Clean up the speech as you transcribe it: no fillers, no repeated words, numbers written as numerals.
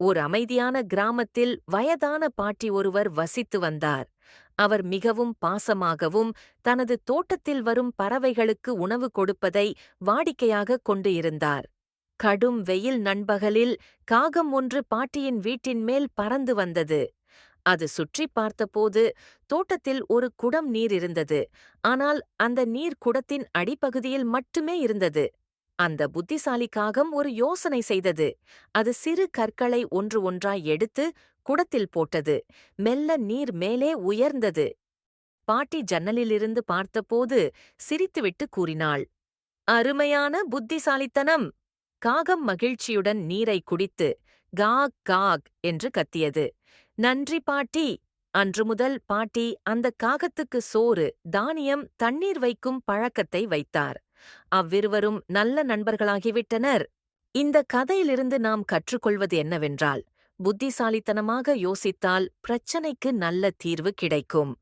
ஒரு அமைதியான கிராமத்தில் வயதான பாட்டி ஒருவர் வசித்து வந்தார். அவர் மிகவும் பாசமாகவும் தனது தோட்டத்தில் வரும் பறவைகளுக்கு உணவு கொடுப்பதை வாடிக்கையாகக் கொண்டு இருந்தார். கடும் வெயில் நண்பகலில் காகம் ஒன்று பாட்டியின் வீட்டின் மேல் பறந்து வந்தது. அது சுற்றிப் பார்த்தபோது தோட்டத்தில் ஒரு குடம் நீர் இருந்தது. ஆனால் அந்த நீர் குடத்தின் அடிப்பகுதியில் மட்டுமே இருந்தது. அந்த புத்திசாலி காகம் ஒரு யோசனை செய்தது. அது சிறு கற்களை ஒன்று ஒன்றாய் எடுத்து குடத்தில் போட்டது. மெல்ல நீர் மேலே உயர்ந்தது. பாட்டி ஜன்னலிலிருந்து பார்த்தபோது சிரித்துவிட்டு கூறினாள், "அருமையான புத்திசாலித்தனம்!" காகம் மகிழ்ச்சியுடன் நீரை குடித்து காக் காக் என்று கத்தியது. "நன்றி பாட்டி!" அன்று முதல் பாட்டி அந்த காகத்துக்கு சோறு, தானியம், தண்ணீர் வைக்கும் பழக்கத்தை வைத்தார். அவ்விருவரும் நல்ல நண்பர்களாகிவிட்டனர். இந்த கதையிலிருந்து நாம் கற்றுக்கொள்வது என்னவென்றால், புத்திசாலித்தனமாக யோசித்தால் பிரச்சனைக்கு நல்ல தீர்வு கிடைக்கும்.